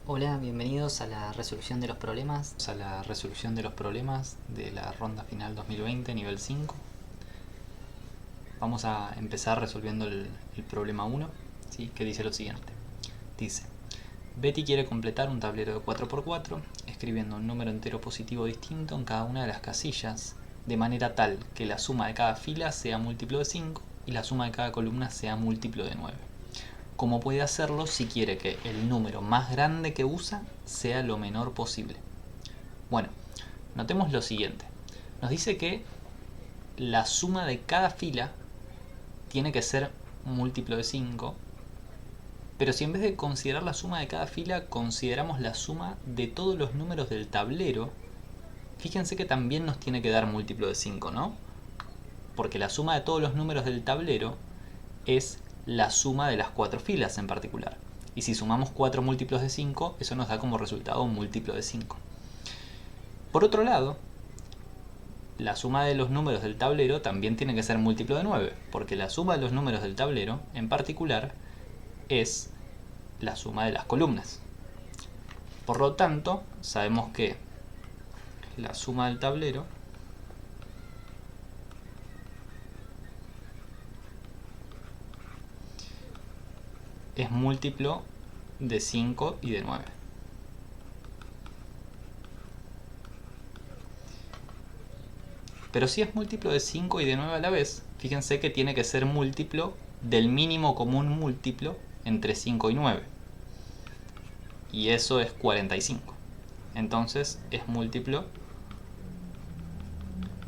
Hola, bienvenidos a la resolución de los problemas. De la ronda final 2020, nivel 5. Vamos a empezar resolviendo el problema 1, ¿sí? Que dice lo siguiente. Dice, Betty quiere completar un tablero de 4×4, escribiendo un número entero positivo distinto en cada una de las casillas, de manera tal que la suma de cada fila sea múltiplo de 5 y la suma de cada columna sea múltiplo de 9. ¿Cómo puede hacerlo si quiere que el número más grande que usa sea lo menor posible? Bueno, notemos lo siguiente. Nos dice que la suma de cada fila tiene que ser múltiplo de 5, pero si en vez de considerar la suma de cada fila consideramos la suma de todos los números del tablero, fíjense que también nos tiene que dar múltiplo de 5, ¿no? Porque la suma de todos los números del tablero es la suma de las 4 filas en particular. Y si sumamos 4 múltiplos de 5, eso nos da como resultado un múltiplo de 5. Por otro lado, la suma de los números del tablero también tiene que ser múltiplo de 9, porque la suma de los números del tablero, en particular, es la suma de las columnas. Por lo tanto, sabemos que la suma del tablero es múltiplo de 5 y de 9. Pero si es múltiplo de 5 y de 9 a la vez, fíjense que tiene que ser múltiplo del mínimo común múltiplo entre 5 y 9. Y eso es 45. Entonces es múltiplo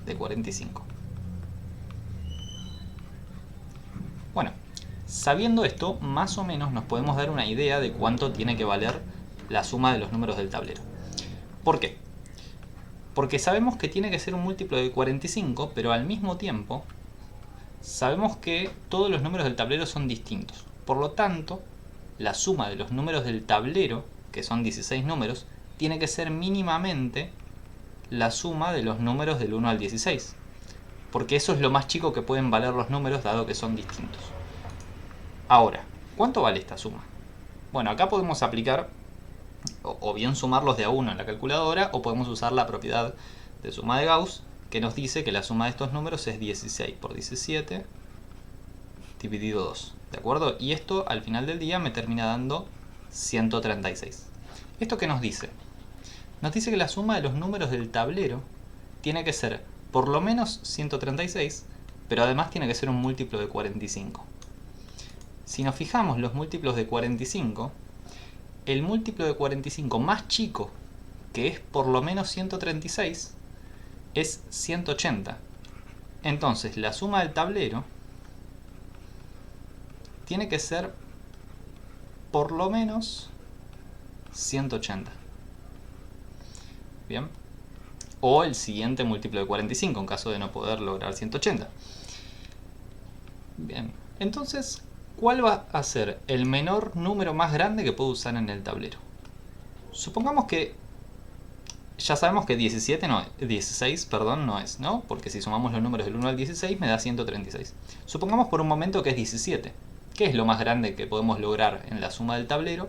de 45. Bueno, sabiendo esto, más o menos nos podemos dar una idea de cuánto tiene que valer la suma de los números del tablero. ¿Por qué? Porque sabemos que tiene que ser un múltiplo de 45, pero al mismo tiempo sabemos que todos los números del tablero son distintos. Por lo tanto, la suma de los números del tablero, que son 16 números, tiene que ser mínimamente la suma de los números del 1 al 16. Porque eso es lo más chico que pueden valer los números dado que son distintos. Ahora, ¿cuánto vale esta suma? Bueno, acá podemos aplicar o bien sumarlos de a uno en la calculadora, o podemos usar la propiedad de suma de Gauss, que nos dice que la suma de estos números es 16 por 17 dividido 2, ¿de acuerdo? Y esto al final del día me termina dando 136. ¿Esto qué nos dice? Nos dice que la suma de los números del tablero tiene que ser por lo menos 136, pero además tiene que ser un múltiplo de 45. Si nos fijamos los múltiplos de 45, el múltiplo de 45 más chico, que es por lo menos 136, es 180. Entonces la suma del tablero tiene que ser por lo menos 180. Bien. O el siguiente múltiplo de 45 en caso de no poder lograr 180. Bien. Entonces, ¿cuál va a ser el menor número más grande que puedo usar en el tablero? Supongamos que ya sabemos que 16 no es, ¿no? Porque si sumamos los números del 1 al 16 me da 136. Supongamos por un momento que es 17. ¿Qué es lo más grande que podemos lograr en la suma del tablero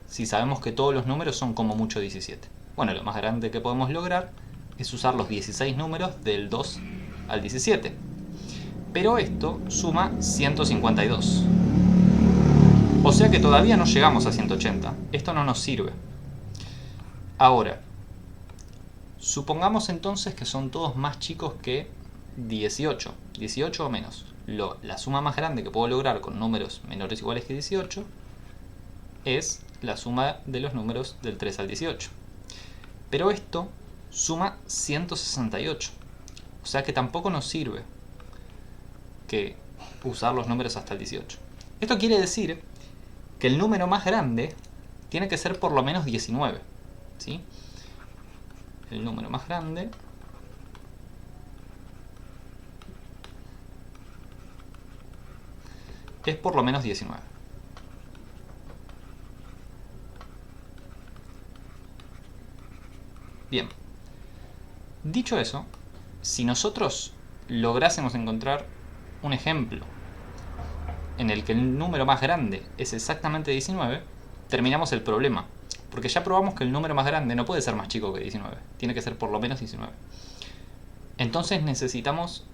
si sabemos que todos los números son como mucho 17? Bueno, lo más grande que podemos lograr es usar los 16 números del 2 al 17. Pero esto suma 152. O sea que todavía no llegamos a 180. Esto no nos sirve. Ahora, supongamos entonces que son todos más chicos que 18. 18 o menos. La suma más grande que puedo lograr con números menores o iguales que 18 es la suma de los números del 3 al 18. Pero esto suma 168. O sea que tampoco nos sirve que usar los números hasta el 18. Esto quiere decir que el número más grande tiene que ser por lo menos 19. ¿Sí? El número más grande es por lo menos 19. Bien. Dicho eso, si nosotros lográsemos encontrar un ejemplo en el que el número más grande es exactamente 19, terminamos el problema. Porque ya probamos que el número más grande no puede ser más chico que 19. Tiene que ser por lo menos 19. Entonces necesitamos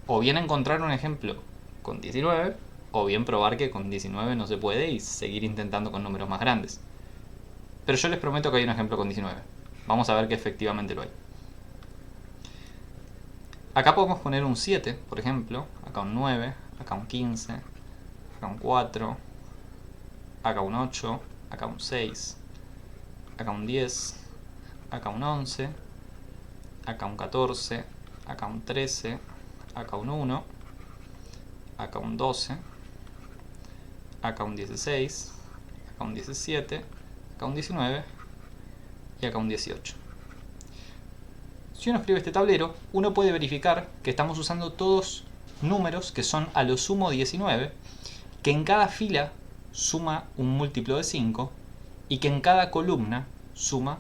o bien encontrar un ejemplo con 19, o bien probar que con 19 no se puede y seguir intentando con números más grandes. Pero yo les prometo que hay un ejemplo con 19. Vamos a ver que efectivamente lo hay. Acá podemos poner un 7, por ejemplo. Acá un 9, acá un 15, acá un 4, acá un 8, acá un 6, acá un 10, acá un 11, acá un 14, acá un 13, acá un 1, acá un 12, acá un 16, acá un 17, acá un 19 y acá un 18. Si uno escribe este tablero, uno puede verificar que estamos usando todos números que son a lo sumo 19, que en cada fila suma un múltiplo de 5 y que en cada columna suma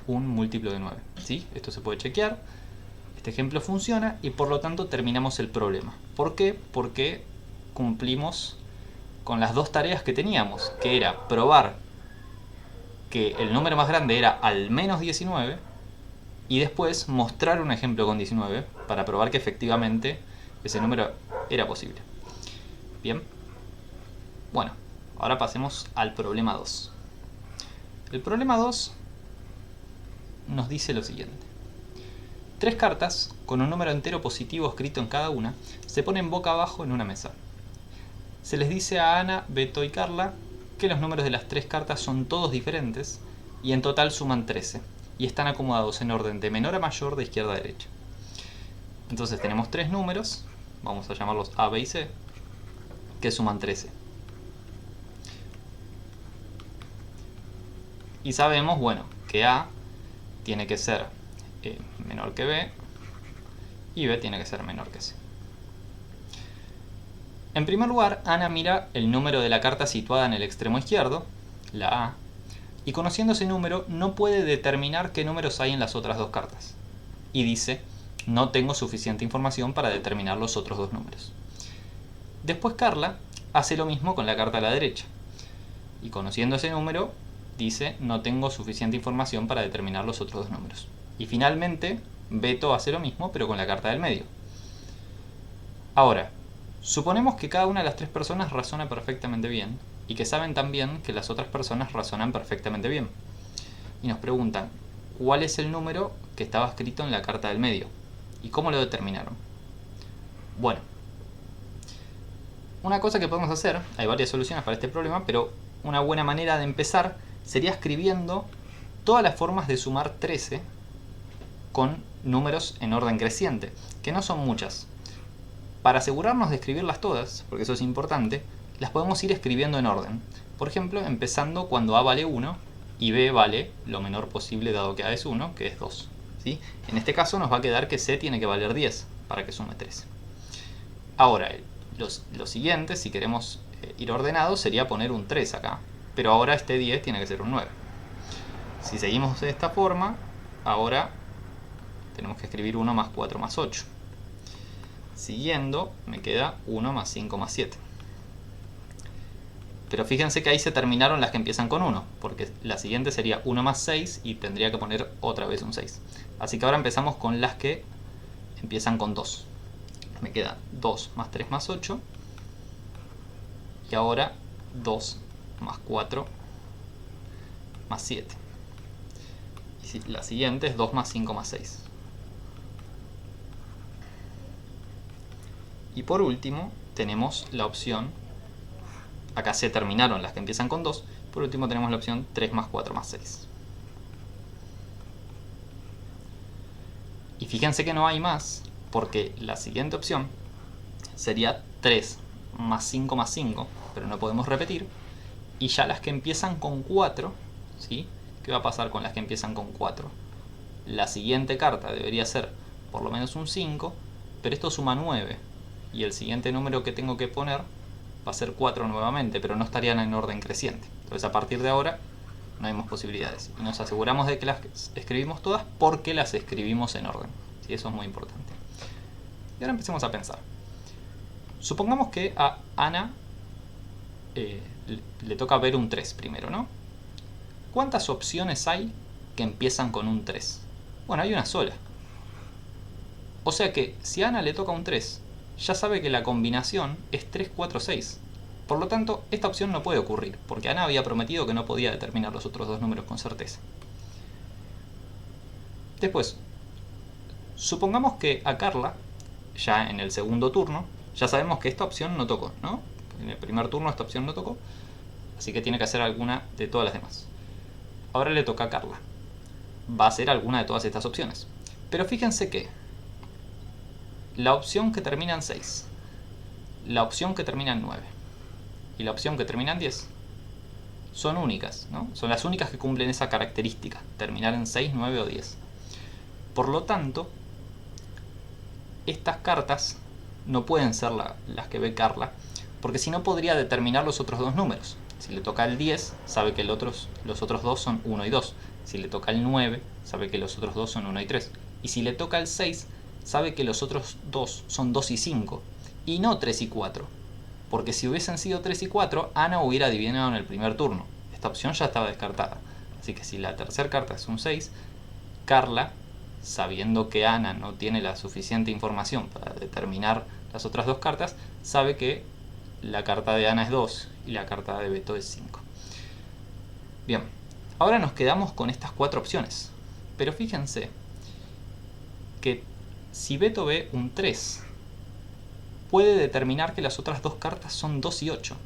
un múltiplo de 9. ¿Sí? Esto se puede chequear. Este ejemplo funciona y por lo tanto terminamos el problema. ¿Por qué? Porque cumplimos con las dos tareas que teníamos, que era probar que el número más grande era al menos 19 y después mostrar un ejemplo con 19 para probar que efectivamente ese número era posible. Bien. Bueno, ahora pasemos al problema 2. El problema 2 nos dice lo siguiente. 3 cartas, con un número entero positivo escrito en cada una, se ponen boca abajo en una mesa. Se les dice a Ana, Beto y Carla que los números de las 3 cartas son todos diferentes y en total suman 13 y están acomodados en orden de menor a mayor de izquierda a derecha. Entonces tenemos 3 números, vamos a llamarlos A, B y C, que suman 13. Y sabemos, bueno, que A tiene que ser menor que B y B tiene que ser menor que C. En primer lugar, Ana mira el número de la carta situada en el extremo izquierdo, la A, y conociendo ese número no puede determinar qué números hay en las otras dos cartas. Y dice, no tengo suficiente información para determinar los otros dos números. Después Carla hace lo mismo con la carta a la derecha. Y conociendo ese número, dice, no tengo suficiente información para determinar los otros dos números. Y finalmente, Beto hace lo mismo, pero con la carta del medio. Ahora, suponemos que cada una de las 3 personas razona perfectamente bien y que saben también que las otras personas razonan perfectamente bien. Y nos preguntan, ¿cuál es el número que estaba escrito en la carta del medio? ¿Y cómo lo determinaron? Bueno, una cosa que podemos hacer, hay varias soluciones para este problema, pero una buena manera de empezar sería escribiendo todas las formas de sumar 13 con números en orden creciente, que no son muchas. Para asegurarnos de escribirlas todas, porque eso es importante, las podemos ir escribiendo en orden. Por ejemplo, empezando cuando A vale 1 y B vale lo menor posible dado que A es 1, que es 2. ¿Sí? En este caso nos va a quedar que C tiene que valer 10 para que sume 13. Ahora, lo siguiente, si queremos ir ordenados, sería poner un 3 acá. Pero ahora este 10 tiene que ser un 9. Si seguimos de esta forma, ahora tenemos que escribir 1 más 4 más 8. Siguiendo, me queda 1 más 5 más 7. Pero fíjense que ahí se terminaron las que empiezan con 1, porque la siguiente sería 1 más 6 y tendría que poner otra vez un 6. Así que ahora empezamos con las que empiezan con 2. Me queda 2 más 3 más 8. Y ahora 2 más 4 más 7. Y la siguiente es 2 más 5 más 6. Y por último tenemos la opción, acá se terminaron las que empiezan con 2, por último tenemos la opción 3 más 4 más 6. Y fíjense que no hay más, porque la siguiente opción sería 3 más 5 más 5, pero no podemos repetir. Y ya las que empiezan con 4, ¿sí? ¿Qué va a pasar con las que empiezan con 4? La siguiente carta debería ser por lo menos un 5, pero esto suma 9. Y el siguiente número que tengo que poner va a ser 4 nuevamente, pero no estarían en orden creciente. Entonces a partir de ahora no hay más posibilidades. Y nos aseguramos de que las escribimos todas porque las escribimos en orden. ¿Sí? Eso es muy importante. Y ahora empecemos a pensar. Supongamos que a Ana le toca ver un 3 primero, ¿no? ¿cuántas opciones hay que empiezan con un 3? Bueno, hay una sola. O sea que si a Ana le toca un 3, ya sabe que la combinación es 3, 4, 6. Por lo tanto, esta opción no puede ocurrir, porque Ana había prometido que no podía determinar los otros dos números con certeza. Después, supongamos que a Carla, ya en el segundo turno, ya sabemos que esta opción no tocó, ¿no? En el primer turno esta opción no tocó, así que tiene que hacer alguna de todas las demás. Ahora le toca a Carla. Va a hacer alguna de todas estas opciones. Pero fíjense que la opción que termina en 6, la opción que termina en 9 y la opción que termina en 10 son únicas, ¿no? Son las únicas que cumplen esa característica, terminar en 6, 9 o 10. Por lo tanto, estas cartas no pueden ser las que ve Carla, porque si no podría determinar los otros dos números. Si le toca el 10, sabe que los otros dos son 1 y 2. Si le toca el 9, sabe que los otros dos son 1 y 3. Y si le toca el 6, sabe que los otros dos son 2 y 5, y no 3 y 4. Porque si hubiesen sido 3 y 4, Ana hubiera adivinado en el primer turno. Esta opción ya estaba descartada. Así que si la tercera carta es un 6, Carla, sabiendo que Ana no tiene la suficiente información para determinar las otras dos cartas, sabe que la carta de Ana es 2 y la carta de Beto es 5. Bien, ahora nos quedamos con estas cuatro opciones. Pero fíjense que si Beto ve un 3, puede determinar que las otras dos cartas son 2 y 8.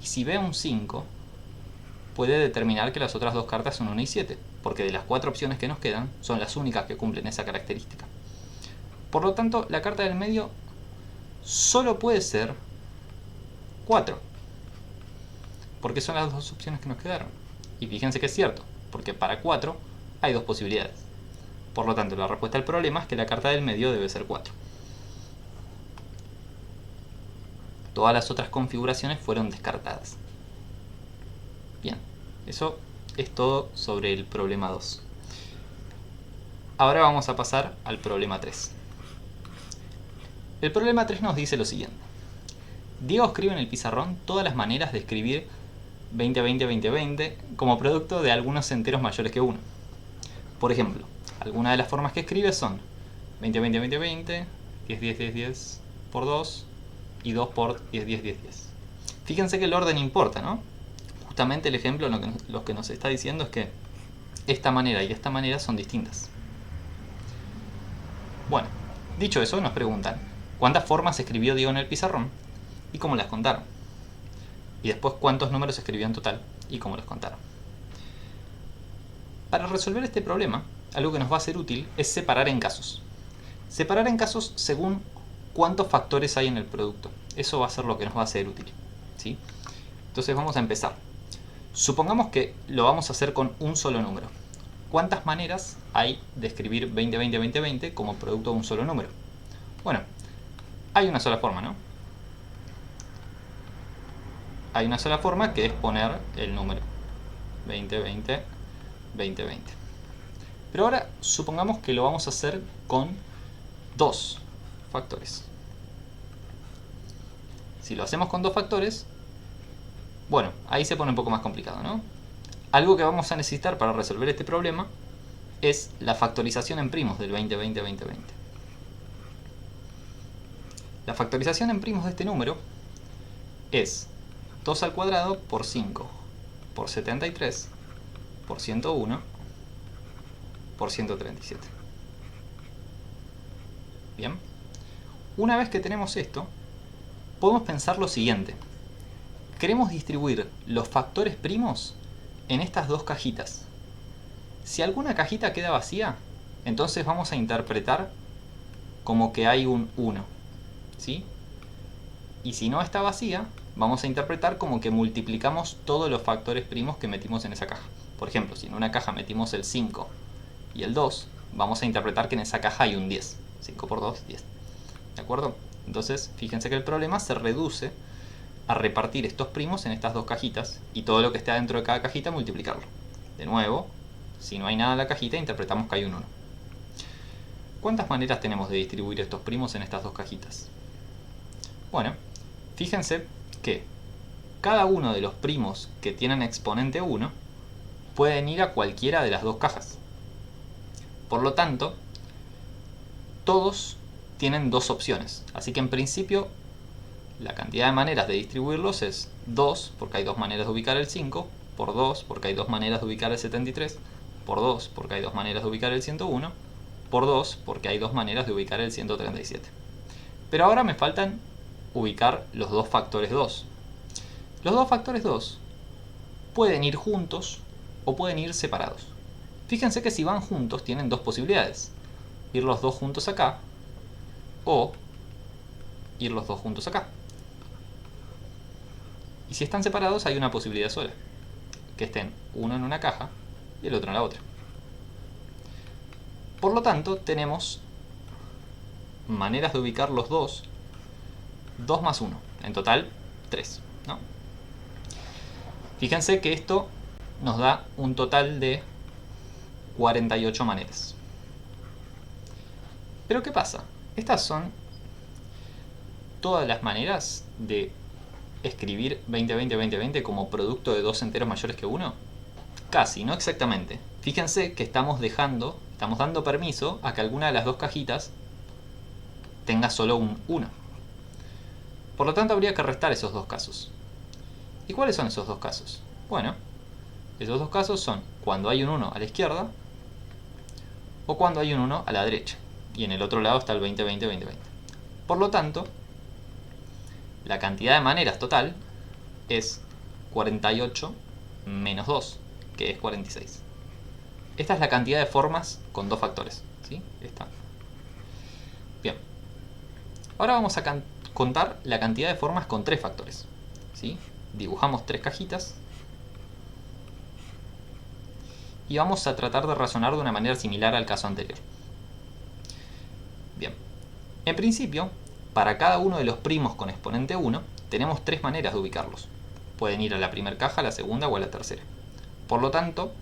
Y si ve un 5, puede determinar que las otras dos cartas son 1 y 7, porque de las cuatro opciones que nos quedan, son las únicas que cumplen esa característica. Por lo tanto, la carta del medio solo puede ser 4, porque son las dos opciones que nos quedaron. Y fíjense que es cierto, porque para 4 hay dos posibilidades. Por lo tanto, la respuesta al problema es que la carta del medio debe ser 4. Todas las otras configuraciones fueron descartadas. Bien, eso es todo sobre el problema 2. Ahora vamos a pasar al problema 3. El problema 3 nos dice lo siguiente. Diego escribe en el pizarrón todas las maneras de escribir 20, 20, 20, 20 como producto de algunos enteros mayores que 1. Por ejemplo, algunas de las formas que escribe son 20, 20, 20, 20, 10, 10, 10, 10 por 2 y 2 por 10, 10, 10, 10. Fíjense que el orden importa, ¿no? Justamente el ejemplo lo que nos está diciendo es que esta manera y esta manera son distintas. Bueno, dicho eso, nos preguntan ¿cuántas formas escribió Diego en el pizarrón? Y cómo las contaron. Y después cuántos números escribió en total y cómo los contaron. Para resolver este problema, algo que nos va a ser útil es separar en casos. Separar en casos según cuántos factores hay en el producto. Eso va a ser lo que nos va a ser útil, ¿sí? Entonces vamos a empezar. Supongamos que lo vamos a hacer con un solo número. ¿Cuántas maneras hay de escribir 20, 20, 20, 20 como producto de un solo número? Bueno, hay una sola forma, ¿no? Hay una sola forma que es poner el número 20, 20, 20, 20. Pero ahora supongamos que lo vamos a hacer con dos factores. Si lo hacemos con dos factores, bueno, ahí se pone un poco más complicado, ¿no? Algo que vamos a necesitar para resolver este problema es la factorización en primos del 20, 20, 20, 20. La factorización en primos de este número es 2 al cuadrado por 5 por 73 por 101 por 137. Bien. Una vez que tenemos esto, podemos pensar lo siguiente. Queremos distribuir los factores primos en estas dos cajitas. Si alguna cajita queda vacía, entonces vamos a interpretar como que hay un 1, ¿sí? Y si no está vacía, vamos a interpretar como que multiplicamos todos los factores primos que metimos en esa caja. Por ejemplo, si en una caja metimos el 5 y el 2, vamos a interpretar que en esa caja hay un 10. 5 por 2, 10. ¿De acuerdo? Entonces, fíjense que el problema se reduce a repartir estos primos en estas dos cajitas y todo lo que esté dentro de cada cajita multiplicarlo. De nuevo, si no hay nada en la cajita, interpretamos que hay un 1. ¿Cuántas maneras tenemos de distribuir estos primos en estas dos cajitas? Bueno, fíjense que cada uno de los primos que tienen exponente 1 pueden ir a cualquiera de las dos cajas. Por lo tanto, todos tienen dos opciones. Así que en principio, la cantidad de maneras de distribuirlos es 2, porque hay dos maneras de ubicar el 5, por 2, porque hay dos maneras de ubicar el 73, por 2, porque hay dos maneras de ubicar el 101, por 2, porque hay dos maneras de ubicar el 137. Pero ahora me faltan ubicar los dos factores 2. Los dos factores 2 pueden ir juntos o pueden ir separados. Fíjense que si van juntos tienen dos posibilidades. Ir los dos juntos acá o ir los dos juntos acá. Y si están separados hay una posibilidad sola. Que estén uno en una caja y el otro en la otra. Por lo tanto tenemos maneras de ubicar los dos. 2 más 1. En total 3, ¿no? Fíjense que esto nos da un total de 48 maneras. Pero ¿qué pasa? Estas son todas las maneras de escribir 20, 20, 20, 20 como producto de dos enteros mayores que 1. Casi, no exactamente. Fíjense que estamos dando permiso a que alguna de las dos cajitas tenga solo un 1. Por lo tanto habría que restar esos dos casos. ¿Y cuáles son esos dos casos? Bueno, esos dos casos son cuando hay un 1 a la izquierda o cuando hay un 1 a la derecha. Y en el otro lado está el 20, 20, 20, 20. Por lo tanto, la cantidad de maneras total es 48 menos 2, que es 46. Esta es la cantidad de formas con dos factores, ¿sí? Esta. Bien. Ahora vamos a contar la cantidad de formas con tres factores, ¿sí? Dibujamos tres cajitas y vamos a tratar de razonar de una manera similar al caso anterior. Bien. En principio, para cada uno de los primos con exponente 1, tenemos tres maneras de ubicarlos. Pueden ir a la primera caja, a la segunda o a la tercera. Por lo tanto,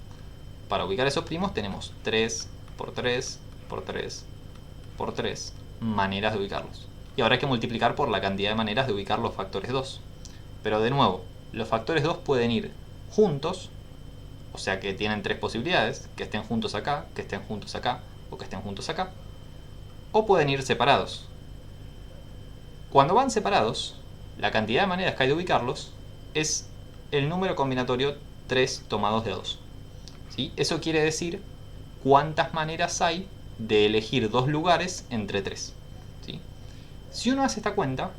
para ubicar esos primos tenemos 3 por 3 por 3 por 3 maneras de ubicarlos. Y ahora hay que multiplicar por la cantidad de maneras de ubicar los factores 2. Pero de nuevo, los factores 2 pueden ir juntos, o sea que tienen tres posibilidades, que estén juntos acá, que estén juntos acá o que estén juntos acá. O pueden ir separados. Cuando van separados, la cantidad de maneras que hay de ubicarlos es el número combinatorio 3 tomados de 2. ¿Sí? Eso quiere decir cuántas maneras hay de elegir dos lugares entre 3. ¿Sí? Si uno hace esta cuenta,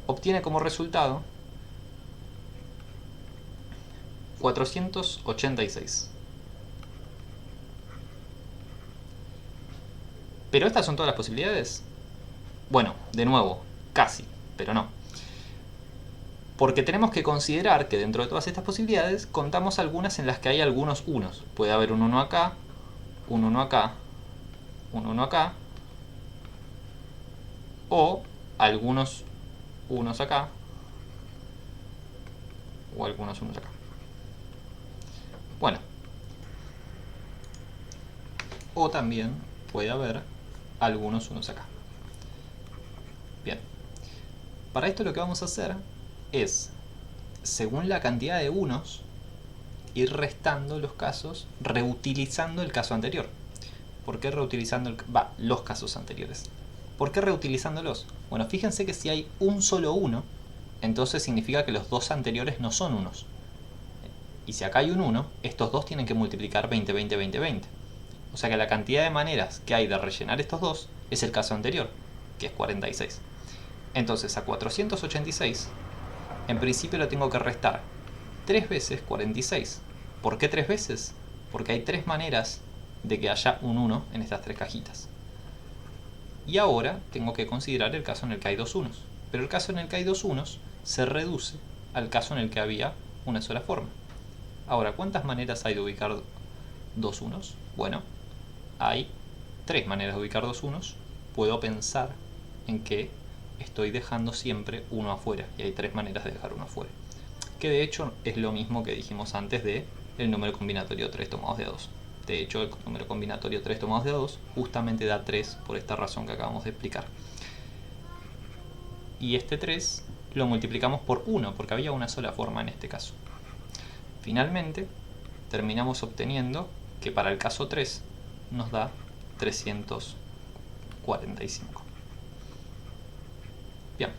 obtiene como resultado 486. ¿Pero estas son todas las posibilidades? Bueno, de nuevo, casi, pero no. Porque tenemos que considerar que dentro de todas estas posibilidades contamos algunas en las que hay algunos unos. Puede haber un 1 acá, un 1 acá, un 1 acá, o algunos unos acá, o algunos unos acá. Bueno, o también puede haber algunos unos acá. Bien, para esto lo que vamos a hacer es, según la cantidad de unos, ir restando los casos, reutilizando el caso anterior. ¿Por qué reutilizando los casos anteriores? ¿Por qué reutilizándolos? Bueno, fíjense que si hay un solo 1, entonces significa que los dos anteriores no son unos. Y si acá hay un 1, estos dos tienen que multiplicar 20, 20, 20, 20. O sea que la cantidad de maneras que hay de rellenar estos dos es el caso anterior, que es 46. Entonces a 486, en principio lo tengo que restar 3 veces 46. ¿Por qué 3 veces? Porque hay 3 maneras de que haya un 1 en estas 3 cajitas. Y ahora tengo que considerar el caso en el que hay dos unos. Pero el caso en el que hay dos unos se reduce al caso en el que había una sola forma. Ahora, ¿cuántas maneras hay de ubicar dos unos? Bueno, hay 3 maneras de ubicar dos unos. Puedo pensar en que estoy dejando siempre uno afuera. Y hay 3 maneras de dejar uno afuera. Que de hecho es lo mismo que dijimos antes de el número combinatorio 3 tomados de 2. De hecho, el número combinatorio 3 tomados de 2 justamente da 3 por esta razón que acabamos de explicar. Y este 3 lo multiplicamos por 1, porque había una sola forma en este caso. Finalmente, terminamos obteniendo que para el caso 3 nos da 345. Bien.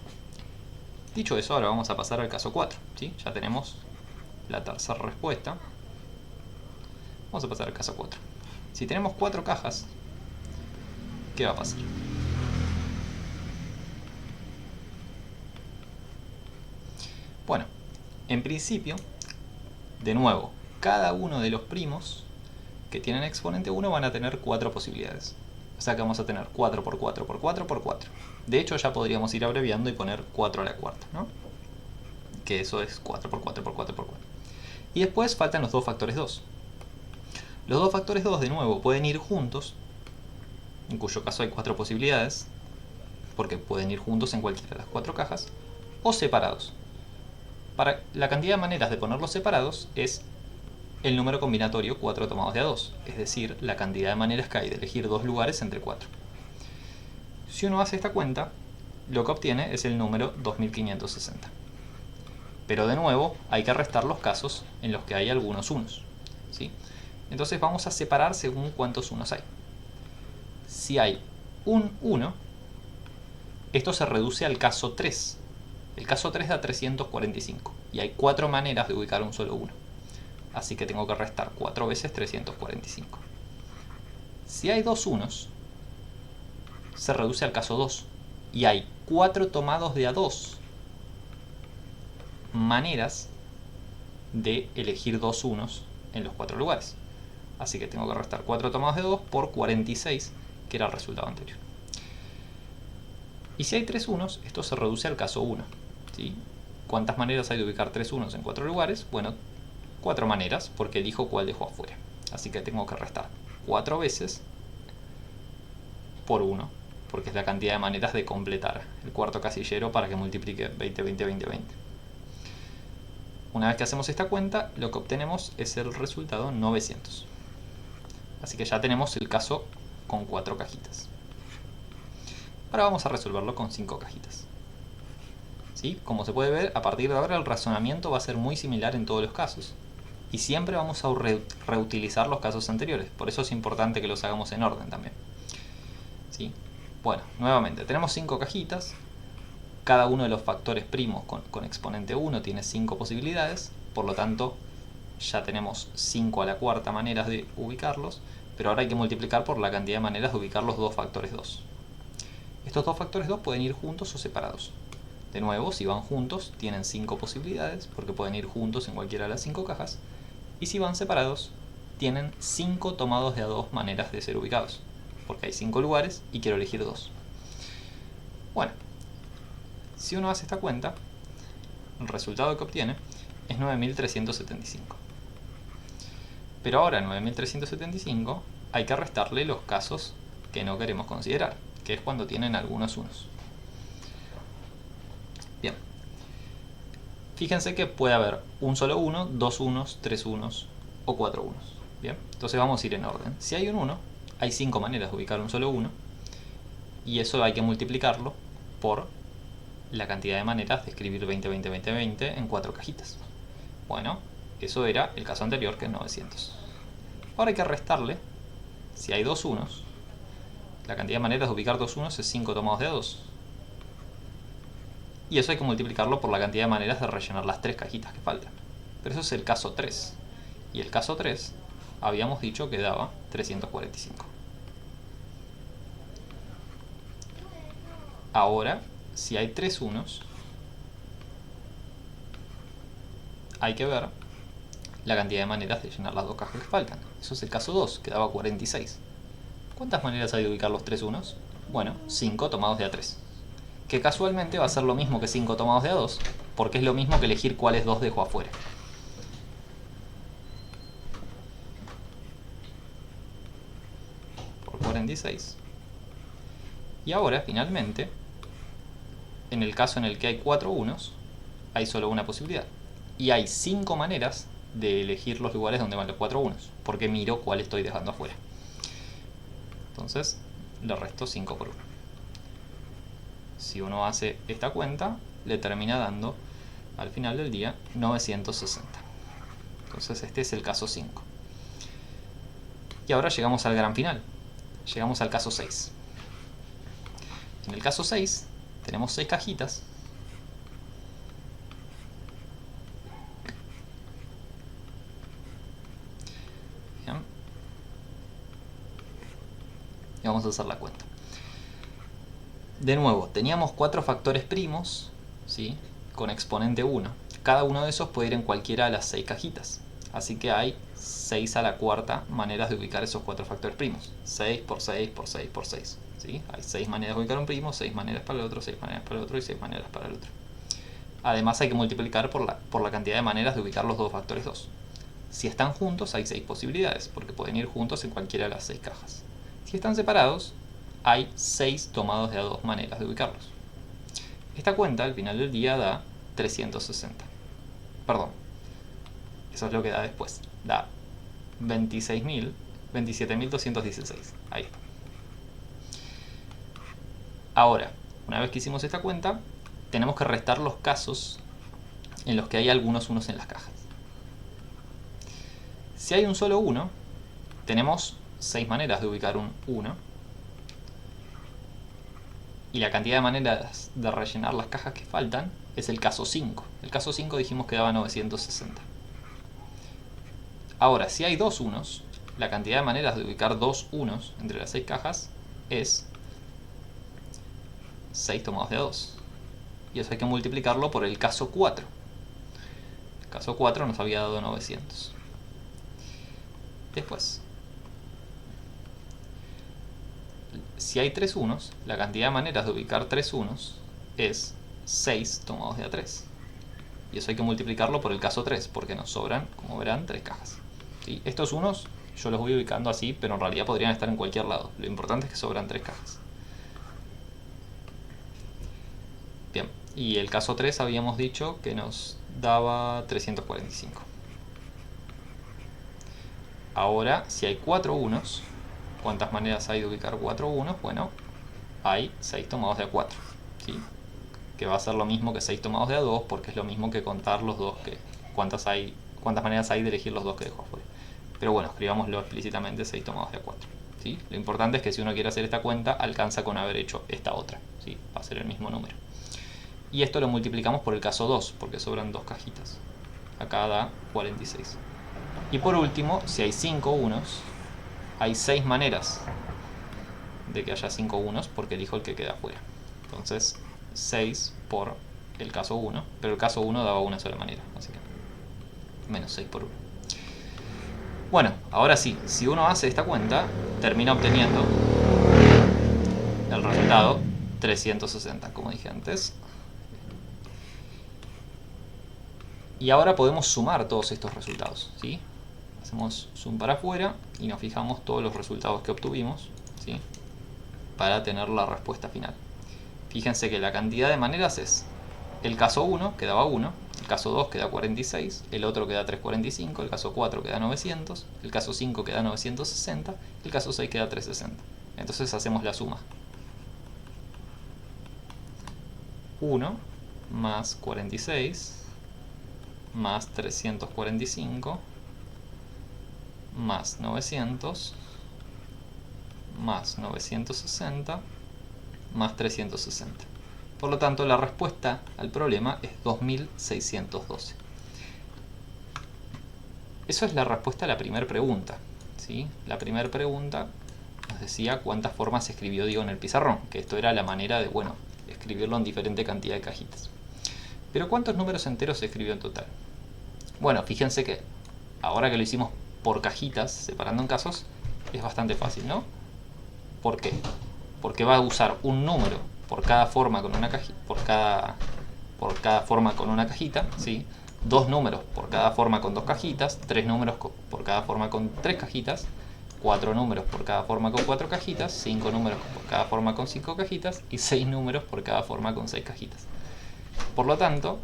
Dicho eso, ahora vamos a pasar al caso 4. ¿Sí? Ya tenemos la tercera respuesta. Vamos a pasar al caso 4. Si tenemos 4 cajas, ¿qué va a pasar? Bueno, en principio, de nuevo, cada uno de los primos que tienen exponente 1 van a tener 4 posibilidades. O sea que vamos a tener 4 por 4 por 4 por 4. De hecho, ya podríamos ir abreviando y poner 4 a la cuarta, ¿no? Que eso es 4 por 4 por 4 por 4. Y después faltan los 2 factores 2. Los 2 factores 2 de nuevo pueden ir juntos, en cuyo caso hay 4 posibilidades, porque pueden ir juntos en cualquiera de las 4 cajas, o separados. Para la cantidad de maneras de ponerlos separados es el número combinatorio 4 tomados de a 2, es decir, la cantidad de maneras que hay de elegir 2 lugares entre 4. Si uno hace esta cuenta, lo que obtiene es el número 2560. Pero de nuevo, hay que restar los casos en los que hay algunos unos, ¿sí? Entonces vamos a separar según cuántos unos hay. Si hay un 1, esto se reduce al caso 3. El caso 3 da 345 y hay 4 maneras de ubicar un solo 1. Así que tengo que restar 4 veces 345. Si hay 2 unos, se reduce al caso 2 y hay 4 tomados de a 2 maneras de elegir 2 unos en los 4 lugares. Así que tengo que restar 4 tomados de 2 por 46, que era el resultado anterior. Y si hay 3 unos, esto se reduce al caso 1. ¿Sí? ¿Cuántas maneras hay de ubicar 3 unos en 4 lugares? Bueno, 4 maneras, porque elijo cuál dejo afuera. Así que tengo que restar 4 veces por 1, porque es la cantidad de maneras de completar el cuarto casillero para que multiplique 20, 20, 20, 20. Una vez que hacemos esta cuenta, lo que obtenemos es el resultado 900. Así que ya tenemos el caso con 4 cajitas. Ahora vamos a resolverlo con 5 cajitas. ¿Sí? Como se puede ver, a partir de ahora el razonamiento va a ser muy similar en todos los casos. Y siempre vamos a reutilizar los casos anteriores. Por eso es importante que los hagamos en orden también. ¿Sí? Bueno, nuevamente, tenemos 5 cajitas. Cada uno de los factores primos con exponente 1 tiene 5 posibilidades. Por lo tanto, ya tenemos 5 a la cuarta maneras de ubicarlos. Pero ahora hay que multiplicar por la cantidad de maneras de ubicar los 2 factores 2. Estos 2 factores 2 pueden ir juntos o separados. De nuevo, si van juntos, tienen 5 posibilidades, porque pueden ir juntos en cualquiera de las 5 cajas. Y si van separados, tienen 5 tomados de a 2 maneras de ser ubicados, porque hay 5 lugares y quiero elegir 2. Bueno, si uno hace esta cuenta, el resultado que obtiene es 9375. Pero ahora a 9375 hay que restarle los casos que no queremos considerar, que es cuando tienen algunos unos. Bien. Fíjense que puede haber un solo 1, 2 unos, 3 unos o 4 unos. Bien. Entonces vamos a ir en orden. Si hay un 1, hay 5 maneras de ubicar un solo 1. Y eso hay que multiplicarlo por la cantidad de maneras de escribir 20, 20, 20, 20 en 4 cajitas. Bueno, eso era el caso anterior, que es 900. Ahora hay que restarle, si hay 2 unos, la cantidad de maneras de ubicar 2 unos es 5 tomados de 2. Y eso hay que multiplicarlo por la cantidad de maneras de rellenar las 3 cajitas que faltan. Pero eso es el caso 3. Y el caso 3 habíamos dicho que daba 345. Ahora, si hay 3 unos, hay que ver la cantidad de maneras de llenar las 2 cajas que faltan. Eso es el caso 2, que daba 46. ¿Cuántas maneras hay de ubicar los 3 unos? Bueno, 5 tomados de a 3. Que casualmente va a ser lo mismo que 5 tomados de a 2, porque es lo mismo que elegir cuáles 2 dejo afuera. Por 46. Y ahora, finalmente, en el caso en el que hay 4 unos, hay solo una posibilidad. Y hay 5 maneras de elegir los lugares donde van los 4 unos, porque miro cuál estoy dejando afuera. Entonces, le resto 5 por 1. Si uno hace esta cuenta, le termina dando, al final del día, 960. Entonces este es el caso 5. Y ahora llegamos al gran final. Llegamos al caso 6. En el caso 6 tenemos 6 cajitas. Bien. Y vamos a hacer la cuenta. De nuevo, teníamos 4 factores primos, ¿sí?, con exponente 1. Cada uno de esos puede ir en cualquiera de las 6 cajitas. Así que hay 6 a la cuarta maneras de ubicar esos 4 factores primos. 6 por 6 por 6 por 6. ¿Sí? Hay 6 maneras de ubicar un primo, 6 maneras para el otro, 6 maneras para el otro y 6 maneras para el otro. Además hay que multiplicar por la cantidad de maneras de ubicar los dos factores 2. Si están juntos hay 6 posibilidades, porque pueden ir juntos en cualquiera de las 6 cajas. Si están separados, hay 6 tomados de a 2 maneras de ubicarlos. Esta cuenta al final del día da 360. Perdón, eso es lo que da después. Da 27.216. Ahí está. Ahora, una vez que hicimos esta cuenta, tenemos que restar los casos en los que hay algunos unos en las cajas. Si hay un solo 1, tenemos 6 maneras de ubicar un 1. Y la cantidad de maneras de rellenar las cajas que faltan es el caso 5. El caso 5 dijimos que daba 960. Ahora, si hay 2 unos, la cantidad de maneras de ubicar 2 unos entre las 6 cajas es 6 tomados de a 2. Y eso hay que multiplicarlo por el caso 4. El caso 4 nos había dado 900. Después, si hay 3 unos, la cantidad de maneras de ubicar 3 unos es 6 tomados de a 3. Y eso hay que multiplicarlo por el caso 3, porque nos sobran, como verán, 3 cajas. ¿Sí? Estos unos yo los voy ubicando así, pero en realidad podrían estar en cualquier lado. Lo importante es que sobran 3 cajas. Bien, y el caso 3 habíamos dicho que nos daba 345. Ahora, si hay 4 unos, ¿cuántas maneras hay de ubicar 4 unos? Bueno, hay 6 tomados de a 4, ¿sí? Que va a ser lo mismo que 6 tomados de a 2, porque es lo mismo que contar los dos que... ¿Cuántas maneras hay de elegir los dos que dejo afuera? Pero bueno, escribámoslo explícitamente, 6 tomados de a 4. ¿Sí? Lo importante es que si uno quiere hacer esta cuenta, alcanza con haber hecho esta otra, ¿sí? Va a ser el mismo número. Y esto lo multiplicamos por el caso 2, porque sobran 2 cajitas. Acá da 46. Y por último, si hay 5 unos, hay 6 maneras de que haya 5 unos, porque elijo el que queda afuera. Entonces, 6 por el caso 1, pero el caso 1 daba una sola manera, así que menos 6 por 1. Bueno, ahora sí, si uno hace esta cuenta, termina obteniendo el resultado 360, como dije antes. Y ahora podemos sumar todos estos resultados, ¿sí? Hacemos zoom para afuera y nos fijamos todos los resultados que obtuvimos, ¿sí?, para tener la respuesta final. Fíjense que la cantidad de maneras es el caso 1, que daba 1, el caso 2 que da 46, el otro que da 345, el caso 4 que da 900, el caso 5 que da 960, el caso 6 que da 360. Entonces hacemos la suma. 1 más 46 más 345 más 900 más 960 más 360. Por lo tanto, la respuesta al problema es 2612. Eso es la respuesta a la primera pregunta, ¿sí? La primera pregunta nos decía cuántas formas escribió Diego en el pizarrón, que esto era la manera de, bueno, escribirlo en diferente cantidad de cajitas. Pero ¿cuántos números enteros se escribió en total? Bueno, fíjense que ahora que lo hicimos por cajitas, separando en casos, es bastante fácil, ¿no? ¿Por qué? Porque va a usar un número por cada forma con una cajita, por cada forma con una cajita, ¿sí? 2 números por cada forma con 2 cajitas, 3 números por cada forma con 3 cajitas, 4 números por cada forma con 4 cajitas, 5 números por cada forma con 5 cajitas y 6 números por cada forma con 6 cajitas. Por lo tanto,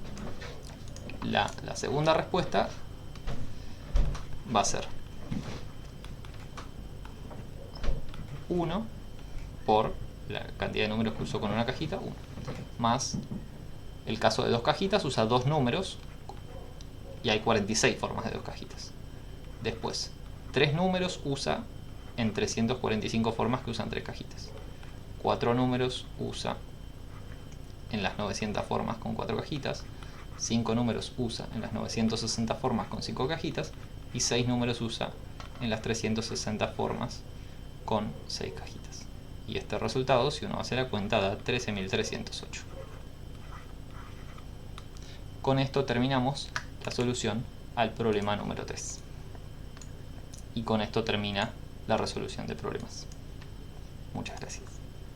la segunda respuesta va a ser 1 por la cantidad de números que usó con una cajita, 1, más el caso de 2 cajitas, usa 2 números y hay 46 formas de 2 cajitas. Después, 3 números usa en 345 formas que usan 3 cajitas. 4 números usa en las 900 formas con 4 cajitas. 5 números usa en las 960 formas con 5 cajitas. Y 6 números usa en las 360 formas con 6 cajitas. Y este resultado, si uno hace la cuenta, da 13.308. Con esto terminamos la solución al problema número 3. Y con esto termina la resolución de problemas. Muchas gracias.